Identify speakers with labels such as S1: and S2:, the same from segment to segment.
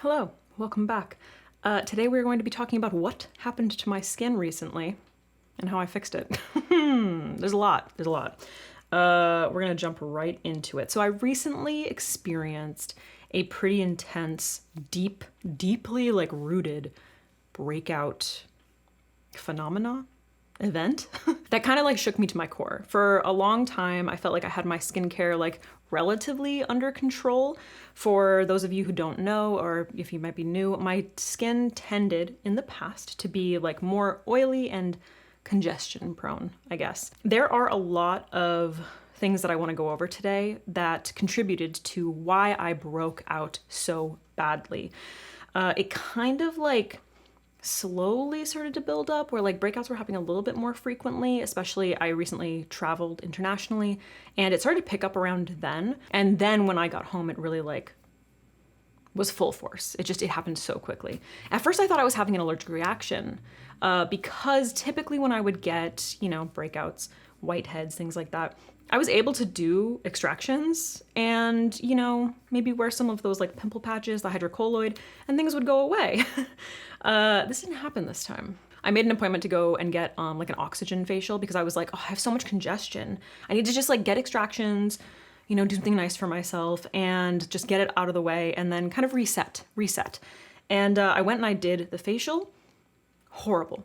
S1: Hello, welcome back. Today we're going to be talking about what happened to my skin recently and how I fixed it. There's a lot. We're gonna jump right into it. So I recently experienced a pretty intense, deeply like rooted breakout event that kind of like shook me to my core. For a long time, I felt like I had my skincare like relatively under control. For those of you who don't know, or if you might be new, my skin tended in the past to be like more oily and congestion prone, I guess. There are a lot of things that I want to go over today that contributed to why I broke out so badly. It kind of like slowly started to build up where like breakouts were happening a little bit more frequently, especially I recently traveled internationally and it started to pick up around then. And then when I got home, it really like was full force. It happened so quickly. At first I thought I was having an allergic reaction because typically when I would get, breakouts, whiteheads, things like that, I was able to do extractions and, maybe wear some of those like pimple patches, the hydrocolloid, and things would go away. This didn't happen this time. I made an appointment to go and get like an oxygen facial because I was like, oh, I have so much congestion. I need to just like get extractions, do something nice for myself and just get it out of the way and then kind of reset. And I went and I did the facial. Horrible.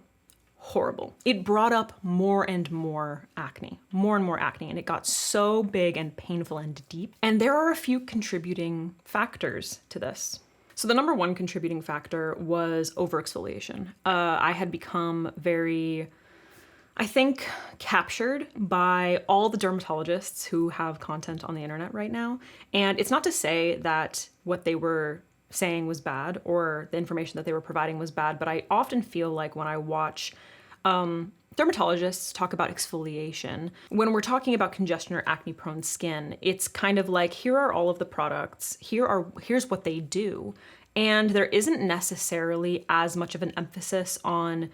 S1: It brought up more and more acne, and it got so big and painful and deep. And there are a few contributing factors to this. So the number one contributing factor was over-exfoliation. I had become very, I think, captured by all the dermatologists who have content on the internet right now. And it's not to say that what they were saying was bad or the information that they were providing was bad, but I often feel like when I watch dermatologists talk about exfoliation, when we're talking about congestion or acne prone skin, it's kind of like, here are all of the products, here's what they do. And there isn't necessarily as much of an emphasis on,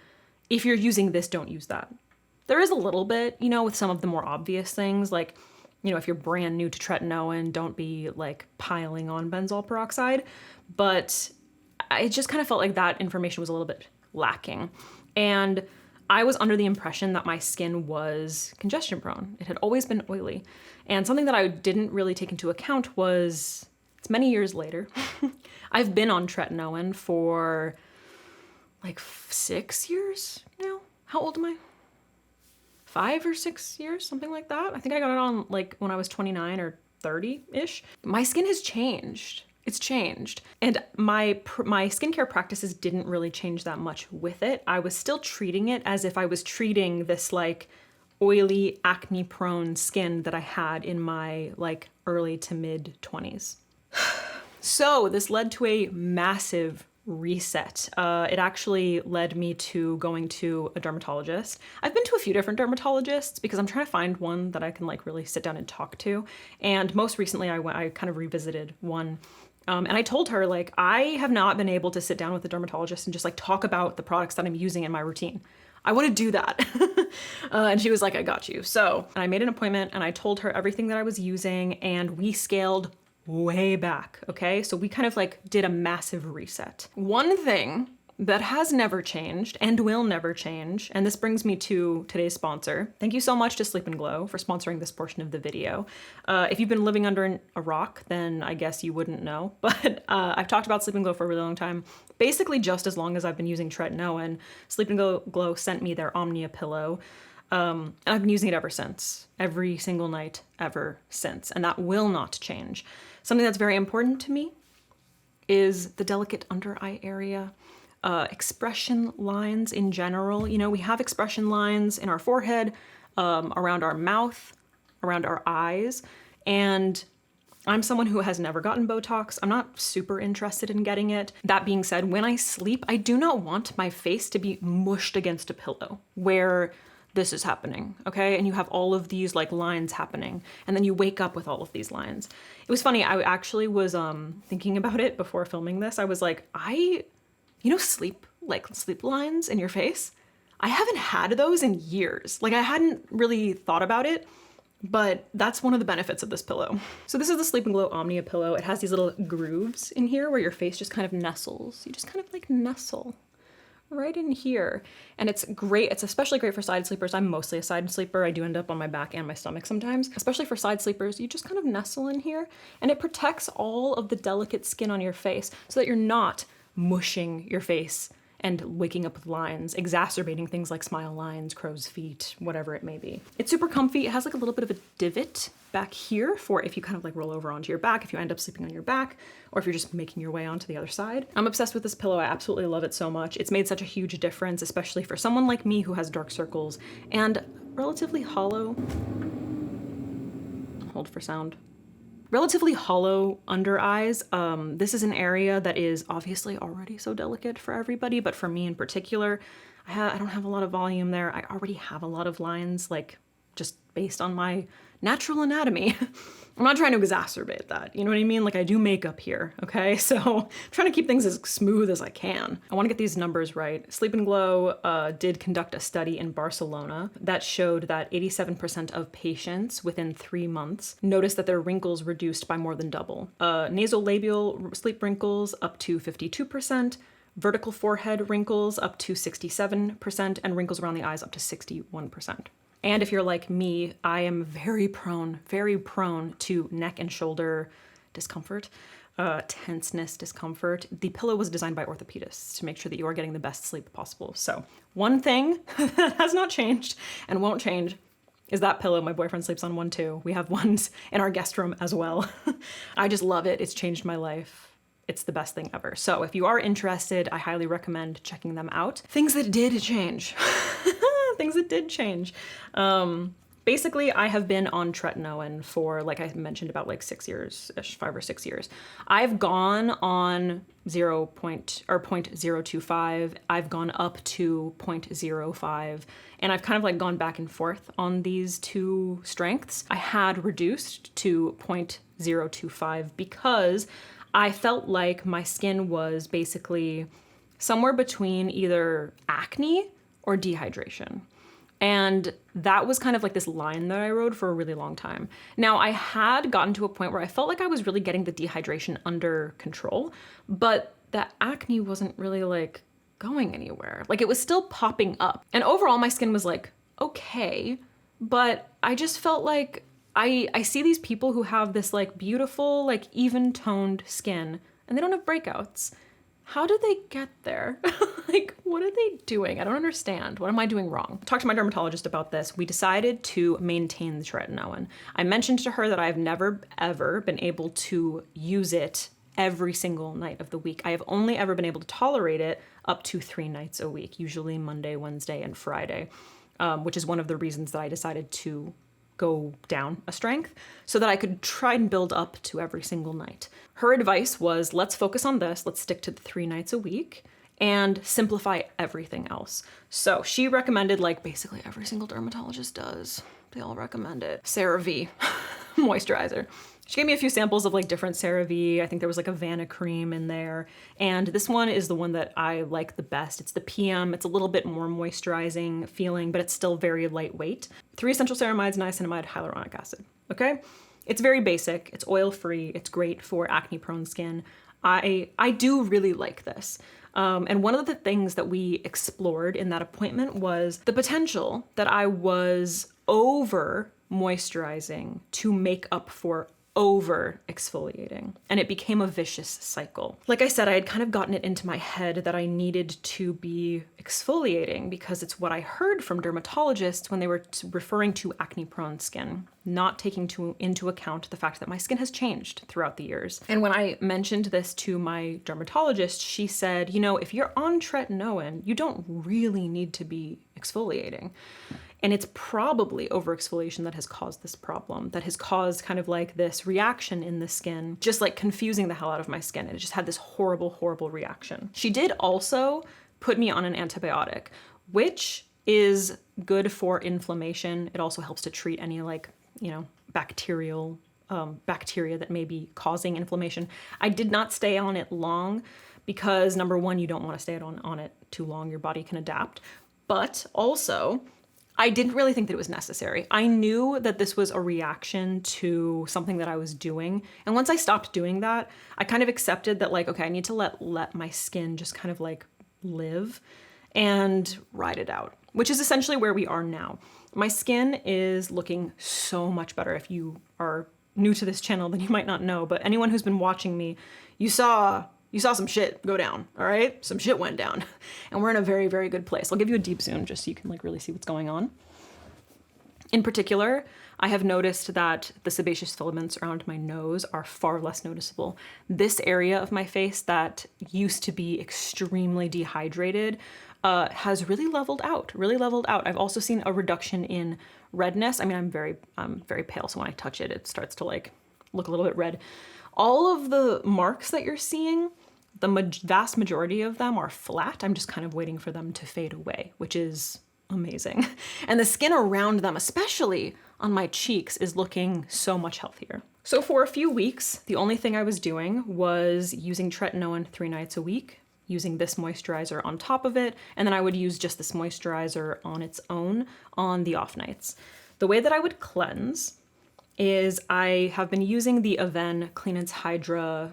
S1: if you're using this, don't use that. There is a little bit, with some of the more obvious things, like, if you're brand new to tretinoin, don't be like piling on benzoyl peroxide. But it just kind of felt like that information was a little bit lacking. And I was under the impression that my skin was congestion prone. It had always been oily. And something that I didn't really take into account was, it's many years later. I've been on tretinoin for like 6 years now. How old am I? 5 or 6 years, something like that. I think I got it on like when I was 29 or 30-ish. My skin has changed. It's changed. And my skincare practices didn't really change that much with it. I was still treating it as if I was treating this like oily, acne prone skin that I had in my like early to mid 20s. So this led to a massive reset. It actually led me to going to a dermatologist. I've been to a few different dermatologists because I'm trying to find one that I can like really sit down and talk to. And most recently I kind of revisited one. And I told her, like, I have not been able to sit down with a dermatologist and just like talk about the products that I'm using in my routine. I want to do that. And she was like, I got you. So I made an appointment and I told her everything that I was using and we scaled way back. Okay. So we kind of like did a massive reset. One thing that has never changed and will never change, and this brings me to today's sponsor. Thank you so much to Sleep and Glow for sponsoring this portion of the video. If you've been living under a rock, then I guess you wouldn't know, but I've talked about Sleep and Glow for a really long time. Basically just as long as I've been using tretinoin, Sleep and Glow sent me their Omnia pillow. And I've been using it ever since, every single night ever since, and that will not change. Something that's very important to me is the delicate under eye area. Expression lines in general. We have expression lines in our forehead, around our mouth, around our eyes. And I'm someone who has never gotten Botox. I'm not super interested in getting it. That being said, when I sleep, I do not want my face to be mushed against a pillow where this is happening, okay? And you have all of these like lines happening, and then you wake up with all of these lines. It was funny, I actually was thinking about it before filming this. I was like, sleep lines in your face? I haven't had those in years. Like I hadn't really thought about it But that's one of the benefits of this pillow. So this is the Sleep and Glow Omnia pillow. It has these little grooves in here where your face just kind of nestles. You just kind of like nestle right in here. And it's great. It's especially great for side sleepers. I'm mostly a side sleeper. I do end up on my back and my stomach sometimes. Especially for side sleepers, you just kind of nestle in here and it protects all of the delicate skin on your face so that you're not mushing your face and waking up with lines, exacerbating things like smile lines, crow's feet, whatever it may be. It's super comfy. It has like a little bit of a divot back here for if you kind of like roll over onto your back, if you end up sleeping on your back, or if you're just making your way onto the other side. I'm obsessed with this pillow. I absolutely love it so much. It's made such a huge difference, especially for someone like me who has dark circles and relatively hollow, hold for sound, relatively hollow under eyes. This is an area that is obviously already so delicate for everybody, but for me in particular, I don't have a lot of volume there. I already have a lot of lines, like just based on my natural anatomy. I'm not trying to exacerbate that, you know what I mean? Like I do makeup here, okay? So I'm trying to keep things as smooth as I can. I wanna get these numbers right. Sleep and Glow did conduct a study in Barcelona that showed that 87% of patients within 3 months noticed that their wrinkles reduced by more than double. Nasolabial sleep wrinkles up to 52%, vertical forehead wrinkles up to 67%, and wrinkles around the eyes up to 61%. And if you're like me, I am very prone to neck and shoulder discomfort, tenseness, discomfort. The pillow was designed by orthopedists to make sure that you are getting the best sleep possible. So one thing that has not changed and won't change is that pillow. My boyfriend sleeps on one too. We have ones in our guest room as well. I just love it. It's changed my life. It's the best thing ever. So if you are interested, I highly recommend checking them out. Things that did change. Things that did change. Basically, I have been on tretinoin for, like I mentioned, about like 6 years-ish, 5 or 6 years. I've gone on 0.025. I've gone up to 0.05. And I've kind of like gone back and forth on these two strengths. I had reduced to 0.025 because I felt like my skin was basically somewhere between either acne or dehydration. And that was kind of like this line that I rode for a really long time. Now, I had gotten to a point where I felt like I was really getting the dehydration under control, but the acne wasn't really like going anywhere. Like it was still popping up. And overall, my skin was like, okay, but I just felt like I see these people who have this like beautiful, like even toned skin and they don't have breakouts. How did they get there? Like, what are they doing? I don't understand. What am I doing wrong? I talked to my dermatologist about this. We decided to maintain the tretinoin. I mentioned to her that I've never, ever been able to use it every single night of the week. I have only ever been able to tolerate it up to 3 nights a week, usually Monday, Wednesday, and Friday, which is one of the reasons that I decided to go down a strength so that I could try and build up to every single night. Her advice was, let's focus on this. Let's stick to the 3 nights a week and simplify everything else. So she recommended, like basically every single dermatologist does. They all recommend it. CeraVe moisturizer. She gave me a few samples of like different CeraVe. I think there was like a Vanna cream in there. And this one is the one that I like the best. It's the PM. It's a little bit more moisturizing feeling, but it's still very lightweight. 3 essential ceramides, niacinamide, hyaluronic acid, okay? It's very basic. It's oil-free. It's great for acne-prone skin. I do really like this. And one of the things that we explored in that appointment was the potential that I was over moisturizing to make up for over exfoliating, and it became a vicious cycle. Like I said, I had kind of gotten it into my head that I needed to be exfoliating because it's what I heard from dermatologists when they were referring to acne-prone skin, not taking into account the fact that my skin has changed throughout the years. And when I mentioned this to my dermatologist, she said, you know, if you're on tretinoin, you don't really need to be exfoliating. And it's probably over-exfoliation that has caused this problem, that has caused kind of like this reaction in the skin, just like confusing the hell out of my skin. And it just had this horrible, horrible reaction. She did also put me on an antibiotic, which is good for inflammation. It also helps to treat any like, you know, bacteria that may be causing inflammation. I did not stay on it long because number one, you don't want to stay on it too long. Your body can adapt. But also, I didn't really think that it was necessary. I knew that this was a reaction to something that I was doing. And once I stopped doing that, I kind of accepted that like, okay, I need to let my skin just kind of like live and ride it out, which is essentially where we are now. My skin is looking so much better. If you are new to this channel, then you might not know, but anyone who's been watching me, you saw some shit go down, all right? Some shit went down, and we're in a very, very good place. I'll give you a deep zoom just so you can like really see what's going on. In particular, I have noticed that the sebaceous filaments around my nose are far less noticeable. This area of my face that used to be extremely dehydrated has really leveled out, I've also seen a reduction in redness. I mean, I'm very pale, so when I touch it, it starts to like look a little bit red. All of the marks that you're seeing, the vast majority of them are flat. I'm just kind of waiting for them to fade away, which is amazing. And the skin around them, especially on my cheeks, is looking so much healthier. So for a few weeks, the only thing I was doing was using tretinoin 3 nights a week, using this moisturizer on top of it, and then I would use just this moisturizer on its own on the off nights. The way that I would cleanse is I have been using the Aven Cleanance Hydra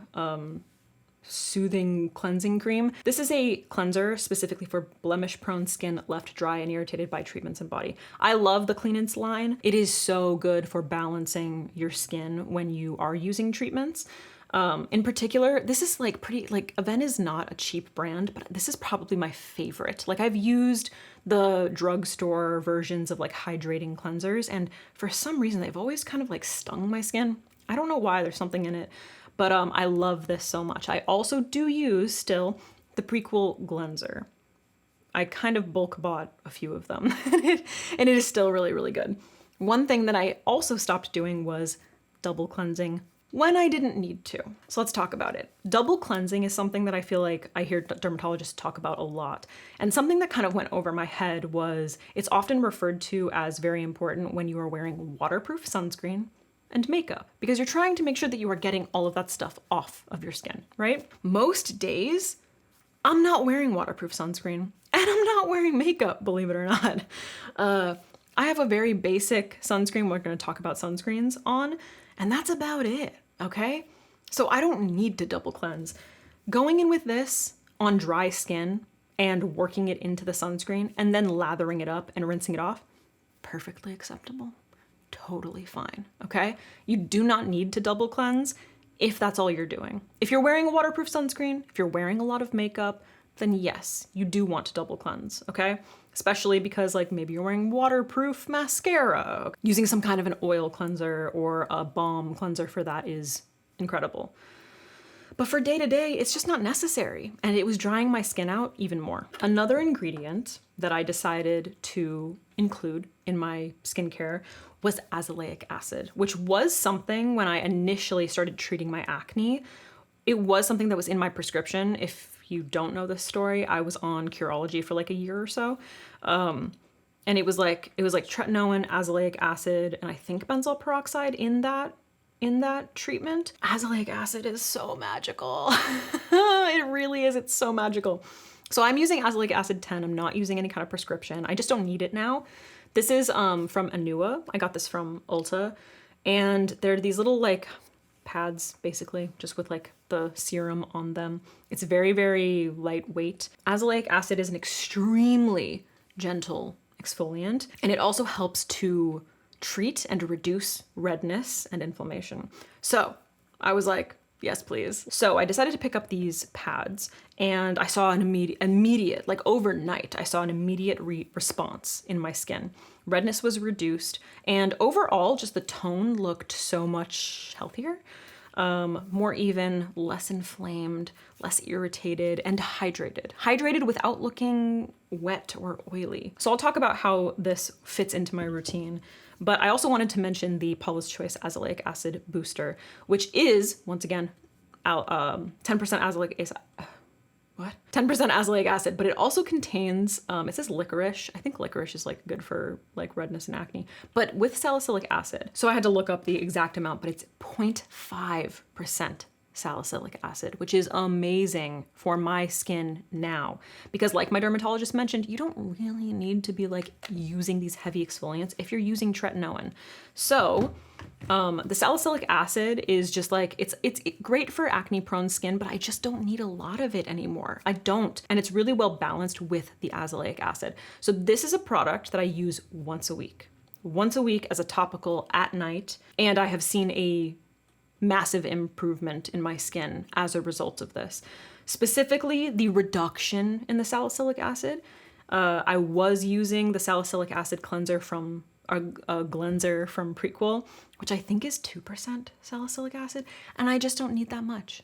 S1: Soothing Cleansing Cream. This is a cleanser specifically for blemish-prone skin left dry and irritated by treatments and body. I love the Cleanance line. It is so good for balancing your skin when you are using treatments. In particular, this is like Aven is not a cheap brand, but this is probably my favorite. Like I've used the drugstore versions of like hydrating cleansers, and for some reason they've always kind of like stung my skin. I don't know why, there's something in it, but I love this so much. I also do use still the Prequel Cleanser. I kind of bulk bought a few of them and it is still really, really good. One thing that I also stopped doing was double cleansing when I didn't need to. So let's talk about it. Double cleansing is something that I feel like I hear dermatologists talk about a lot. And something that kind of went over my head was it's often referred to as very important when you are wearing waterproof sunscreen and makeup, because you're trying to make sure that you are getting all of that stuff off of your skin, right? Most days, I'm not wearing waterproof sunscreen and I'm not wearing makeup, believe it or not. I have a very basic sunscreen we're going to talk about sunscreens on, and that's about it, okay? So I don't need to double cleanse. Going in with this on dry skin and working it into the sunscreen and then lathering it up and rinsing it off, perfectly acceptable. Totally fine, okay? You do not need to double cleanse if that's all you're doing. If you're wearing a waterproof sunscreen, if you're wearing a lot of makeup, then yes, you do want to double cleanse, okay? Especially because like maybe you're wearing waterproof mascara. Using some kind of an oil cleanser or a balm cleanser for that is incredible. But for day to day, it's just not necessary. And it was drying my skin out even more. Another ingredient that I decided to include in my skincare was azelaic acid, which was something when I initially started treating my acne. It was something that was in my prescription. If you don't know this story, I was on Curology for like a year or so. And it was like tretinoin, azelaic acid, and I think benzoyl peroxide in that treatment. Azelaic acid is so magical. It really is. It's so magical. So I'm using azelaic acid 10. I'm not using any kind of prescription. I just don't need it now. This is from Anele. I got this from Ulta, and they're these little like pads, basically, just with like the serum on them. It's very, very lightweight. Azelaic acid is an extremely gentle exfoliant, and it also helps to treat and reduce redness and inflammation. So I was like, yes, please. So I decided to pick up these pads, and I saw an immediate, like overnight, I saw an immediate response in my skin. Redness was reduced, and overall, just the tone looked so much healthier, more even, less inflamed, less irritated, and hydrated. Hydrated without looking wet or oily. So I'll talk about how this fits into my routine. But I also wanted to mention the Paula's Choice Azelaic Acid Booster, which is, once again, 10% azelaic acid. What? 10% azelaic acid, but it also contains, it says licorice. I think licorice is like good for like redness and acne, but with salicylic acid. So I had to look up the exact amount, but it's 0.5% salicylic acid, which is amazing for my skin now. Because like my dermatologist mentioned, you don't really need to be like using these heavy exfoliants if you're using tretinoin. So the salicylic acid is just like, it's great for acne prone skin, but I just don't need a lot of it anymore. I don't. And it's really well balanced with the azelaic acid. So this is a product that I use once a week as a topical at night. And I have seen a massive improvement in my skin as a result of this. Specifically, the reduction in the salicylic acid. I was using the salicylic acid cleanser from a Glenser from Prequel, which I think is 2% salicylic acid. And I just don't need that much.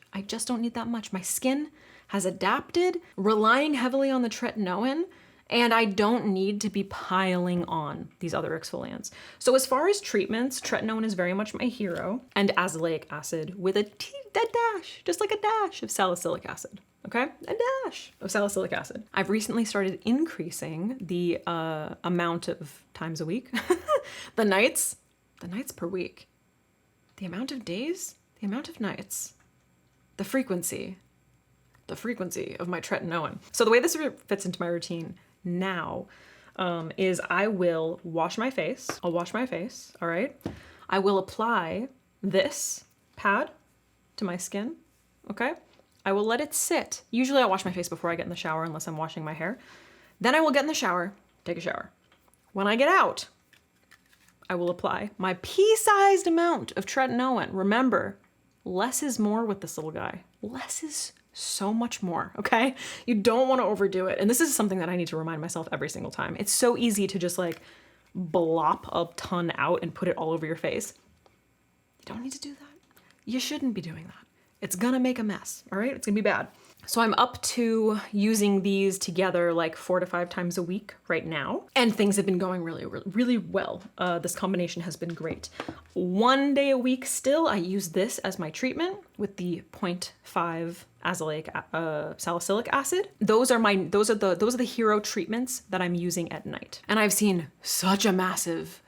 S1: My skin has adapted, relying heavily on the tretinoin, and I don't need to be piling on these other exfoliants. So as far as treatments, tretinoin is very much my hero, and azelaic acid with a dash, just like a dash of salicylic acid. Okay, a dash of salicylic acid. I've recently started increasing the amount of times a week, the nights per week, the amount of days, the amount of nights, the frequency of my tretinoin. So the way this fits into my routine now is I will wash my face. I'll wash my face, all right? I will apply this pad to my skin, okay? I will let it sit. Usually I wash my face before I get in the shower unless I'm washing my hair. Then I will get in the shower, take a shower. When I get out, I will apply my pea-sized amount of tretinoin. Remember, less is more with this little guy. Less is so much more, okay? You don't want to overdo it. And this is something that I need to remind myself every single time. It's so easy to just like blop a ton out and put it all over your face. You don't need to do that. You shouldn't be doing that. It's gonna make a mess, all right? It's gonna be bad. So I'm up to using these together like 4 to 5 times a week right now. And things have been going really well. This combination has been great. 1 day a week still, I use this as my treatment with the 0.5 azelaic salicylic acid. Those are the hero treatments that I'm using at night. And I've seen such a massive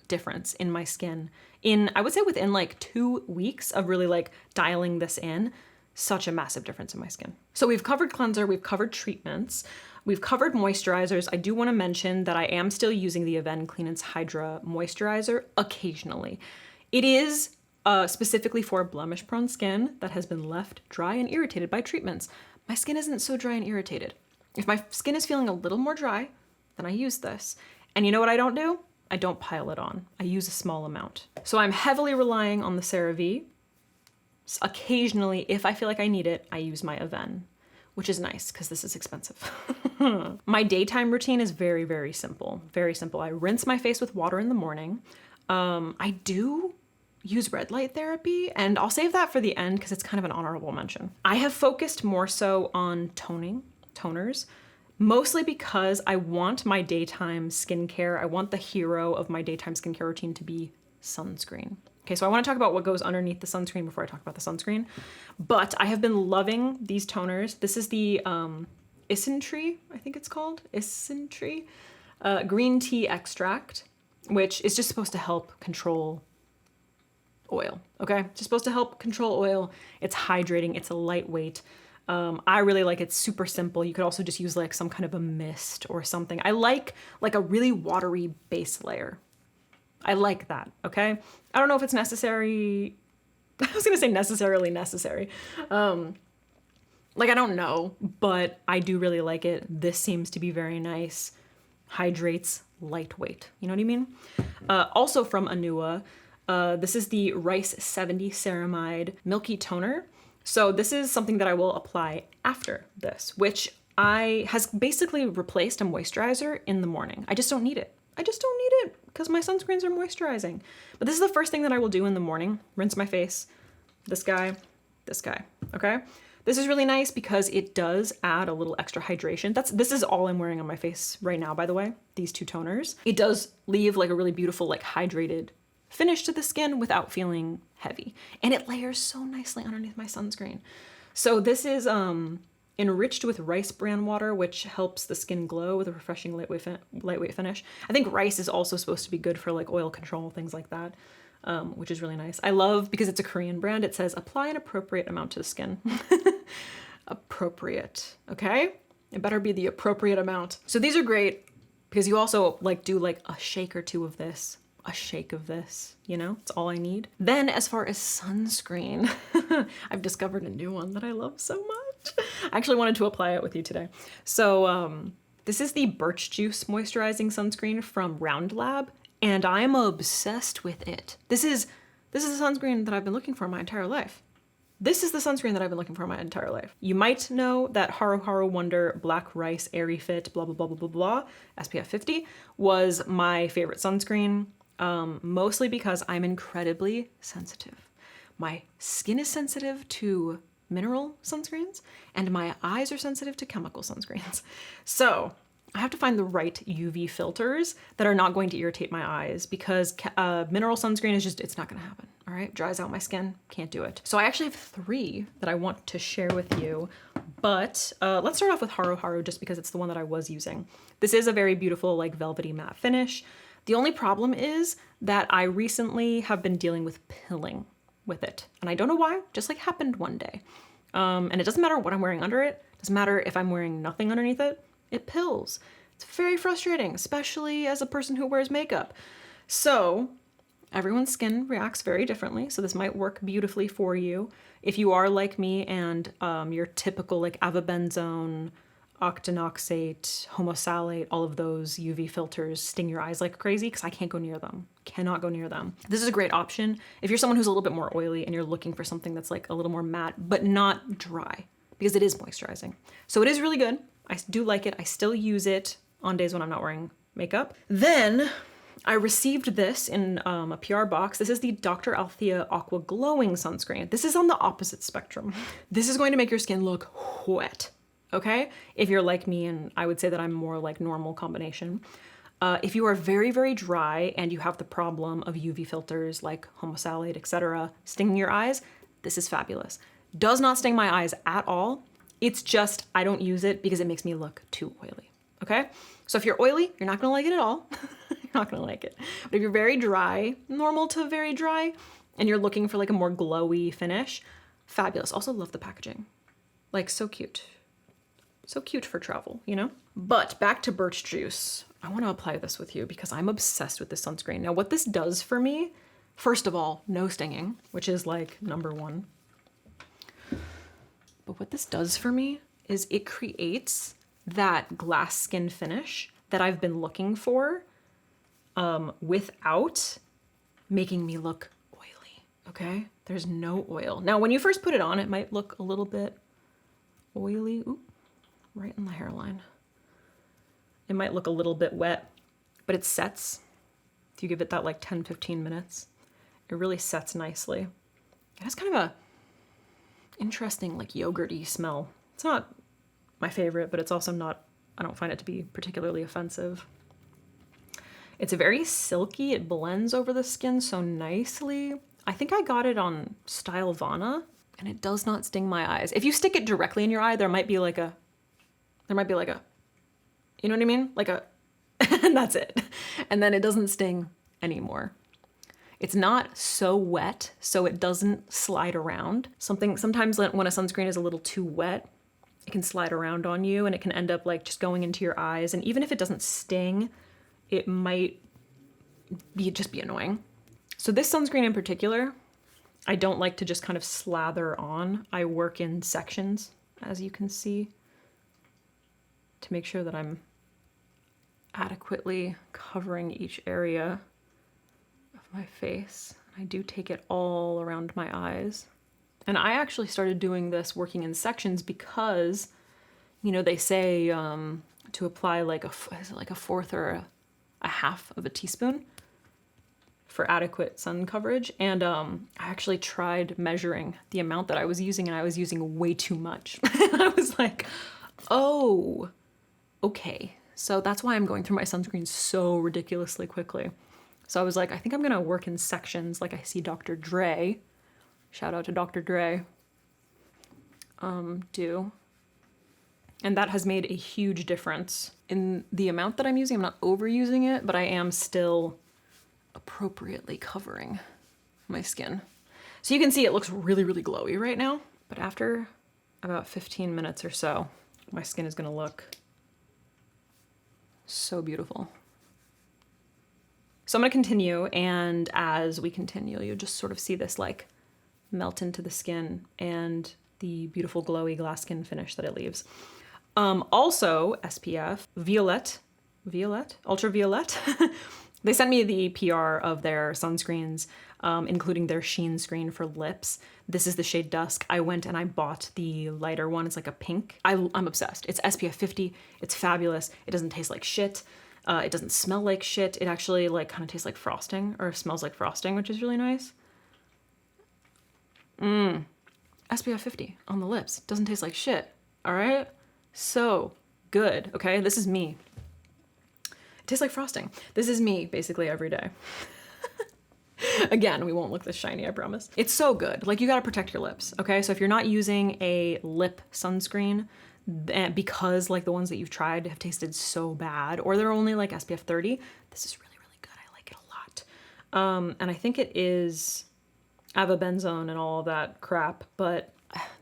S1: difference in my skin I would say within like 2 weeks of really like dialing this in. Such a massive difference in my skin. So we've covered cleanser, we've covered treatments, we've covered moisturizers. I do want to mention that I am still using the Avène Clean & Hydra moisturizer occasionally. It is specifically for blemish-prone skin that has been left dry and irritated by treatments. My skin isn't so dry and irritated. If my skin is feeling a little more dry, then I use this. And you know what I don't do? I don't pile it on. I use a small amount. So I'm heavily relying on the CeraVe. Occasionally, if I feel like I need it, I use my Avène, which is nice because this is expensive. My daytime routine is very, very simple. Very simple. I rinse my face with water in the morning. I do use red light therapy, and I'll save that for the end because it's kind of an honorable mention. I have focused more so on toners, mostly because I want my daytime skincare, I want the hero of my daytime skincare routine to be sunscreen. Okay, so I want to talk about what goes underneath the sunscreen before I talk about the sunscreen. But I have been loving these toners. This is the Isntree, I think it's called, Isntree green tea extract, which is just supposed to help control oil, okay? Just supposed to help control oil. It's hydrating, it's a lightweight. I really like it. It's super simple. You could also just use like some kind of a mist or something. I like a really watery base layer. I like that, okay? I don't know if it's necessary. I was gonna say necessarily necessary. Like, I don't know, but I do really like it. This seems to be very nice. Hydrates, lightweight. You know what I mean? Also from Anele, this is the Rice 70 Ceramide Milky Toner. So this is something that I will apply after this, which has basically replaced a moisturizer in the morning. I just don't need it. Because my sunscreens are moisturizing. But this is the first thing that I will do in the morning. Rinse my face. This guy, okay? This is really nice because it does add a little extra hydration. This is all I'm wearing on my face right now, by the way, these 2 toners. It does leave like a really beautiful, like hydrated finish to the skin without feeling heavy. And it layers so nicely underneath my sunscreen. So this is enriched with rice bran water, which helps the skin glow with a refreshing lightweight finish. I think rice is also supposed to be good for like oil control, things like that. which is really nice. I love, because it's a Korean brand, it says apply an appropriate amount to the skin. Appropriate, okay? It better be the appropriate amount. So these are great because you also like do like a shake or two of this, a shake of this, you know, it's all I need. Then as far as sunscreen, I've discovered a new one that I love so much. I actually wanted to apply it with you today. So this is the Birch Juice Moisturizing Sunscreen from Round Lab, and I'm obsessed with it. This is a sunscreen that I've been looking for my entire life. This is the sunscreen that I've been looking for my entire life. You might know that Haru Haru Wonder Black Rice Airy Fit blah blah blah blah blah blah SPF 50 was my favorite sunscreen, mostly because I'm incredibly sensitive. My skin is sensitive to mineral sunscreens and my eyes are sensitive to chemical sunscreens. So I have to find the right UV filters that are not going to irritate my eyes, because mineral sunscreen is just, it's not gonna happen, all right? Dries out my skin, can't do it. So I actually have 3 that I want to share with you, but let's start off with Haru Haru just because it's the one that I was using. This is a very beautiful like velvety matte finish. The only problem is that I recently have been dealing with pilling with it, and I don't know why, just like happened one day. And it doesn't matter what I'm wearing under it, doesn't matter if I'm wearing nothing underneath it, it pills. It's very frustrating, especially as a person who wears makeup. So everyone's skin reacts very differently, so this might work beautifully for you. If you are like me and your typical like avobenzone, octinoxate, homosalate, all of those UV filters sting your eyes like crazy, because I can't go near them, cannot go near them. This is a great option if you're someone who's a little bit more oily and you're looking for something that's like a little more matte, but not dry, because it is moisturizing. So it is really good. I do like it. I still use it on days when I'm not wearing makeup. Then I received this in a PR box. This is the Dr. Althea Aqua Glowing Sunscreen. This is on the opposite spectrum. This is going to make your skin look wet, okay? If you're like me, and I would say that I'm more like normal combination. If you are very, very dry and you have the problem of UV filters like homosalate, etc., stinging your eyes, this is fabulous. Does not sting my eyes at all. It's just, I don't use it because it makes me look too oily, okay? So if you're oily, you're not gonna like it at all. You're not gonna like it. But if you're very dry, normal to very dry, and you're looking for like a more glowy finish, fabulous. Also love the packaging. Like so cute. So cute for travel, you know? But back to Birch Juice. I wanna apply this with you because I'm obsessed with this sunscreen. Now what this does for me, first of all, no stinging, which is like #1. But what this does for me is it creates that glass skin finish that I've been looking for without making me look oily, okay? There's no oil. Now, when you first put it on, it might look a little bit oily. Ooh, right in the hairline. It might look a little bit wet, but it sets. If you give it that like 10, 15 minutes, it really sets nicely. It has kind of a interesting like yogurty smell. It's not my favorite, but it's also not, I don't find it to be particularly offensive. It's very silky. It blends over the skin so nicely. I think I got it on Stylevana, and it does not sting my eyes. If you stick it directly in your eye, there might be like a, you know what I mean? Like a, and that's it. And then it doesn't sting anymore. It's not so wet, so it doesn't slide around. Sometimes when a sunscreen is a little too wet, it can slide around on you and it can end up like just going into your eyes. And even if it doesn't sting, it might just be annoying. So this sunscreen in particular, I don't like to just kind of slather on. I work in sections, as you can see, to make sure that I'm adequately covering each area my face. I do take it all around my eyes. And I actually started doing this working in sections because, you know, they say to apply like is it like a fourth or a half of a teaspoon for adequate sun coverage. And I actually tried measuring the amount that I was using, and I was using way too much. I was like, oh, okay. So that's why I'm going through my sunscreen so ridiculously quickly. So I was like, I think I'm gonna work in sections like I see Dr. Dre, shout out to Dr. Dre, do. And that has made a huge difference in the amount that I'm using. I'm not overusing it, but I am still appropriately covering my skin. So you can see it looks really, really glowy right now, but after about 15 minutes or so, my skin is gonna look so beautiful. So I'm gonna continue, and as we continue, you'll just sort of see this like melt into the skin and the beautiful glowy glass skin finish that it leaves. Also SPF, ultraviolet. They sent me the PR of their sunscreens, including their sheen screen for lips. This is the shade Dusk. I went and I bought the lighter one. It's like a pink. I'm obsessed. It's SPF 50. It's fabulous. It doesn't taste like shit. It doesn't smell like shit. It actually like kind of tastes like frosting, or smells like frosting, which is really nice. SPF 50 on the lips. Doesn't taste like shit. All right? So good. Okay, this is me. It tastes like frosting. This is me basically every day. Again, we won't look this shiny, I promise. It's so good. Like, you gotta protect your lips, okay? So if you're not using a lip sunscreen, because like the ones that you've tried have tasted so bad, or they're only like SPF 30, this is really, really good. I like it a lot. And I think it is avobenzone and all of that crap, but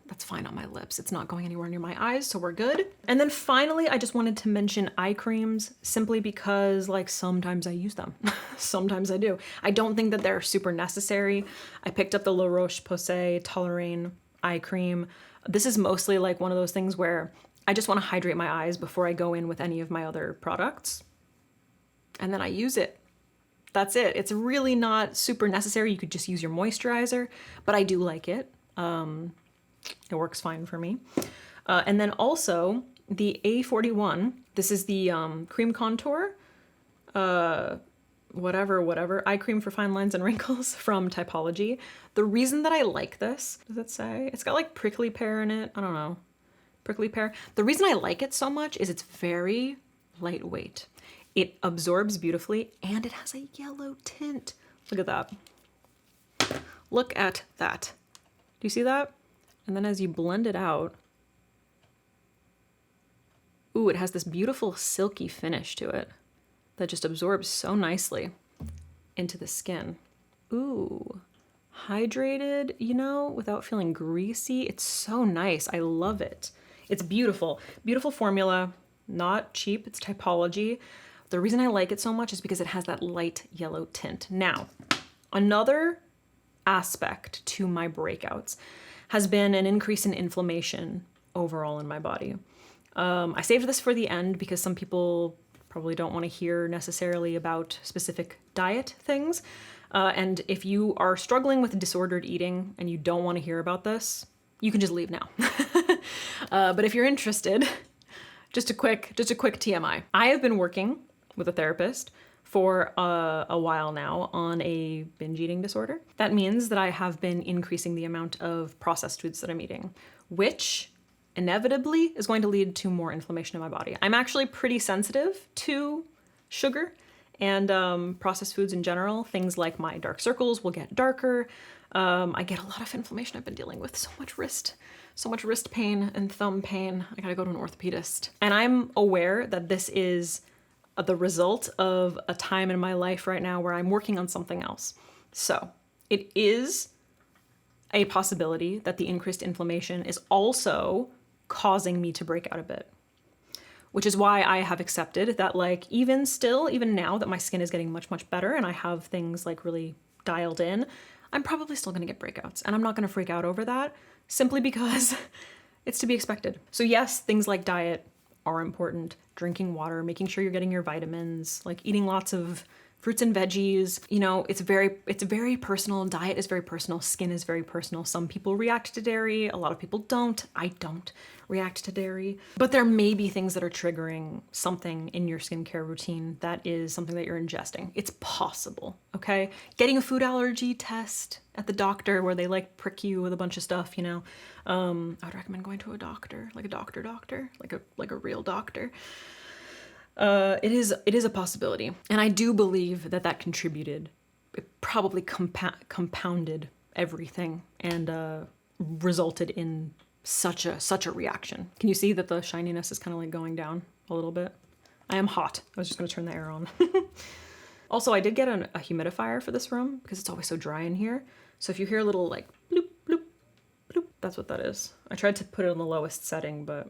S1: that's fine on my lips. It's not going anywhere near my eyes, so we're good. And then finally, I just wanted to mention eye creams, simply because like sometimes I use them. Sometimes I do. I don't think that they're super necessary. I picked up the La Roche-Posay Tolérane eye cream. This is mostly like one of those things where I just want to hydrate my eyes before I go in with any of my other products. And then I use it. That's it. It's really not super necessary. You could just use your moisturizer, but I do like it. It works fine for me. And then also the A41, this is the cream contour, whatever, eye cream for fine lines and wrinkles from Typology. The reason that I like this, does it say? It's got like prickly pear in it. I don't know. Prickly pear. The reason I like it so much is it's very lightweight. It absorbs beautifully and it has a yellow tint. Look at that. Look at that. Do you see that? And then as you blend it out, ooh, it has this beautiful silky finish to it that just absorbs so nicely into the skin. Ooh, hydrated, you know, without feeling greasy. It's so nice. I love it. It's beautiful. Beautiful formula, not cheap. It's Typology. The reason I like it so much is because it has that light yellow tint. Now, another aspect to my breakouts has been an increase in inflammation overall in my body. I saved this for the end because some people probably don't want to hear necessarily about specific diet things. And if you are struggling with disordered eating and you don't want to hear about this, you can just leave now. But if you're interested, just a quick TMI. I have been working with a therapist for a while now on a binge eating disorder. That means that I have been increasing the amount of processed foods that I'm eating, which inevitably is going to lead to more inflammation in my body. I'm actually pretty sensitive to sugar and processed foods in general. Things like my dark circles will get darker. I get a lot of inflammation. I've been dealing with so much wrist pain and thumb pain. I gotta go to an orthopedist. And I'm aware that this is the result of a time in my life right now where I'm working on something else. So it is a possibility that the increased inflammation is also causing me to break out a bit, which is why I have accepted that, like, even now that my skin is getting much, much better and I have things like really dialed in, I'm probably still gonna get breakouts, and I'm not gonna freak out over that simply because it's to be expected. So yes, things like diet are important. Drinking water, making sure you're getting your vitamins, like eating lots of fruits and veggies. You know, it's very personal. Diet is very personal. Skin is very personal. Some people react to dairy. A lot of people don't. I don't react to dairy. But there may be things that are triggering something in your skincare routine that is something that you're ingesting. It's possible, okay? Getting a food allergy test at the doctor where they like prick you with a bunch of stuff, you know. I would recommend going to a doctor, like a doctor, like a real doctor. It is a possibility. And I do believe that contributed. It probably compounded everything and resulted in such a reaction. Can you see that the shininess is kind of like going down a little bit? I am hot. I was just going to turn the air on. Also, I did get a humidifier for this room because it's always so dry in here. So if you hear a little like bloop, bloop, bloop, that's what that is. I tried to put it on the lowest setting, but...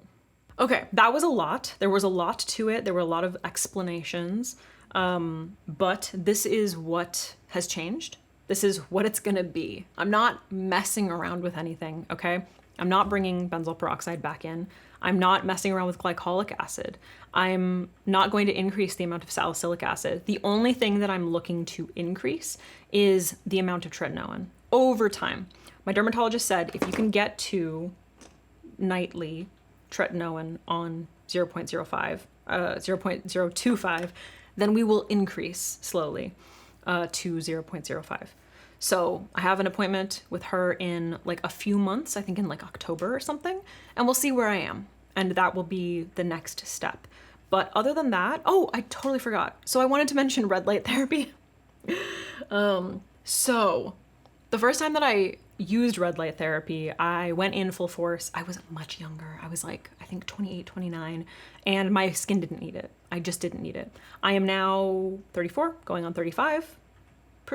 S1: Okay, that was a lot. There was a lot to it. There were a lot of explanations. But this is what has changed. This is what it's gonna be. I'm not messing around with anything, okay? I'm not bringing benzoyl peroxide back in. I'm not messing around with glycolic acid. I'm not going to increase the amount of salicylic acid. The only thing that I'm looking to increase is the amount of tretinoin over time. My dermatologist said if you can get to nightly tretinoin on 0.25, then we will increase slowly to 0.05. So I have an appointment with her in like a few months, I think in like October or something, and we'll see where I am. And that will be the next step. But other than that, oh, I totally forgot. So I wanted to mention red light therapy. So the first time that I used red light therapy, I went in full force. I was much younger. I was like, I think 28, 29, and my skin didn't need it. I just didn't need it. I am now 34, going on 35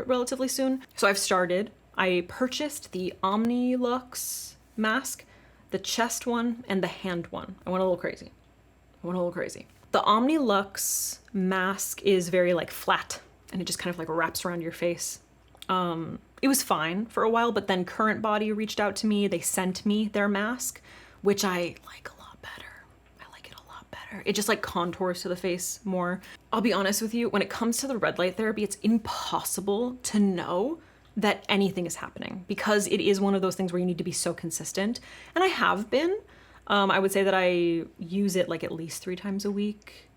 S1: relatively soon. So I've started. I purchased the Omnilux mask, the chest one, and the hand one. I went a little crazy. The Omnilux mask is very like flat, and it just kind of like wraps around your face. It was fine for a while, but then Current Body reached out to me. They sent me their mask, which I like a lot better. I like it a lot better. It just like contours to the face more. I'll be honest with you, when it comes to the red light therapy, it's impossible to know that anything is happening because it is one of those things where you need to be so consistent. And I have been. I would say that I use it like at least 3 times a week.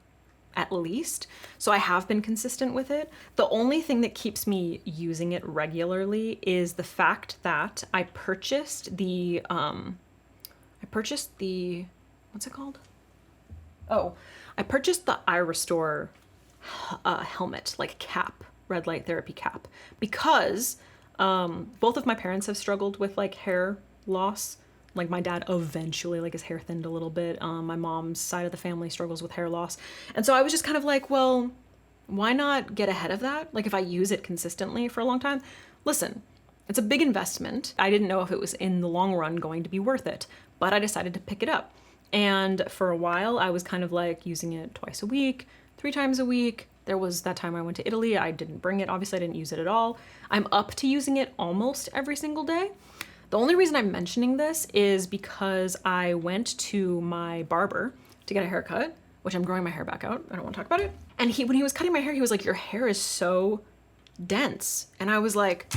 S1: At least. So I have been consistent with it. The only thing that keeps me using it regularly is the fact that I purchased the what's it called? Oh, I purchased the iRestore Helmut, like cap, red light therapy cap, because both of my parents have struggled with like hair loss. Like my dad eventually, like his hair thinned a little bit. My mom's side of the family struggles with hair loss. And so I was just kind of like, well, why not get ahead of that? Like if I use it consistently for a long time, listen, it's a big investment. I didn't know if it was in the long run going to be worth it, but I decided to pick it up. And for a while I was kind of like using it twice a week, 3 times a week. There was that time I went to Italy. I didn't bring it. Obviously I didn't use it at all. I'm up to using it almost every single day. The only reason I'm mentioning this is because I went to my barber to get a haircut, which I'm growing my hair back out. I don't want to talk about it. And when he was cutting my hair, he was like, your hair is so dense. And I was like,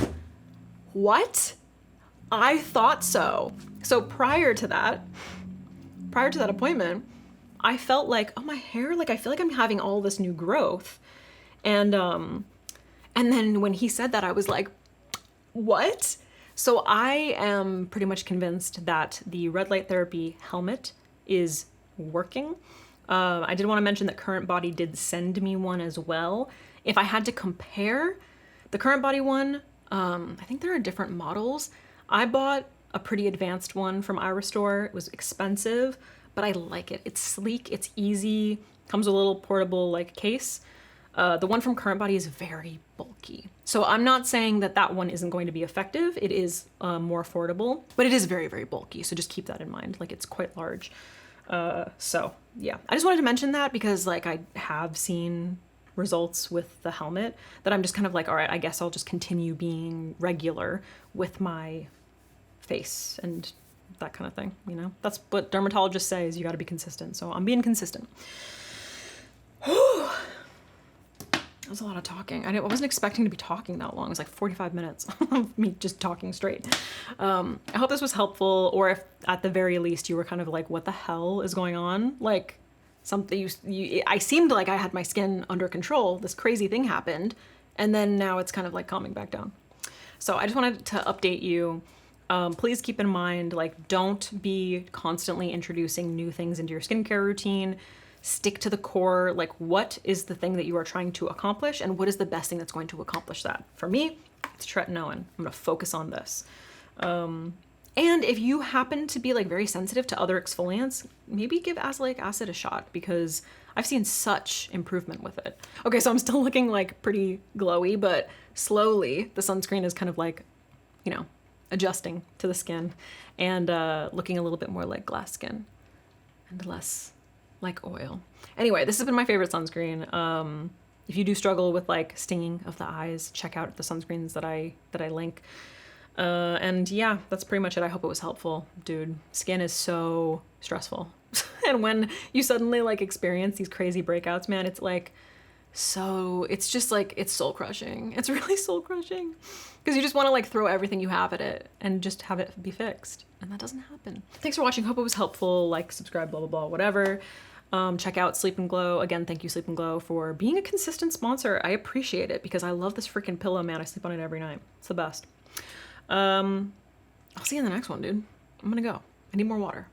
S1: what? I thought so. So prior to that appointment, I felt like, oh, my hair, like I feel like I'm having all this new growth. And then when he said that, I was like, what? So I am pretty much convinced that the red light therapy helmet is working. I did want to mention that Current Body did send me one as well. If I had to compare the Current Body one, I think there are different models. I bought a pretty advanced one from iRestore. It was expensive, but I like it. It's sleek, it's easy, comes with a little portable like case. The one from Current Body is very bulky. So I'm not saying that that one isn't going to be effective. It is more affordable, but it is very, very bulky. So just keep that in mind. Like it's quite large. So yeah, I just wanted to mention that because like I have seen results with the helmet that I'm just kind of like, all right, I guess I'll just continue being regular with my face and that kind of thing. You know, that's what dermatologists say is you got to be consistent. So I'm being consistent. That was a lot of talking. I wasn't expecting to be talking that long. It was like 45 minutes of me just talking straight. I hope this was helpful, or if at the very least you were kind of like, what the hell is going on? Like something I seemed like I had my skin under control. This crazy thing happened. And then now it's kind of like calming back down. So I just wanted to update you. Please keep in mind, like, don't be constantly introducing new things into your skincare routine. Stick to the core, like what is the thing that you are trying to accomplish and what is the best thing that's going to accomplish that? For me, it's tretinoin. I'm gonna focus on this. And if you happen to be like very sensitive to other exfoliants, maybe give azelaic acid a shot because I've seen such improvement with it. Okay, so I'm still looking like pretty glowy, but slowly the sunscreen is kind of like, you know, adjusting to the skin and looking a little bit more like glass skin and less like oil. Anyway, this has been my favorite sunscreen. If you do struggle with like stinging of the eyes, check out the sunscreens that I link. And yeah, that's pretty much it. I hope it was helpful. Dude, skin is so stressful. And when you suddenly like experience these crazy breakouts, man, it's like, so it's just like, it's soul crushing. It's really soul crushing because you just want to like throw everything you have at it and just have it be fixed. And that doesn't happen. Thanks for watching. Hope it was helpful. Like, subscribe, blah, blah, blah, whatever. Check out Sleep and Glow. Again, thank you, Sleep and Glow, for being a consistent sponsor. I appreciate it because I love this freaking pillow, man. I sleep on it every night. It's the best. I'll see you in the next one, dude. I'm gonna go. I need more water.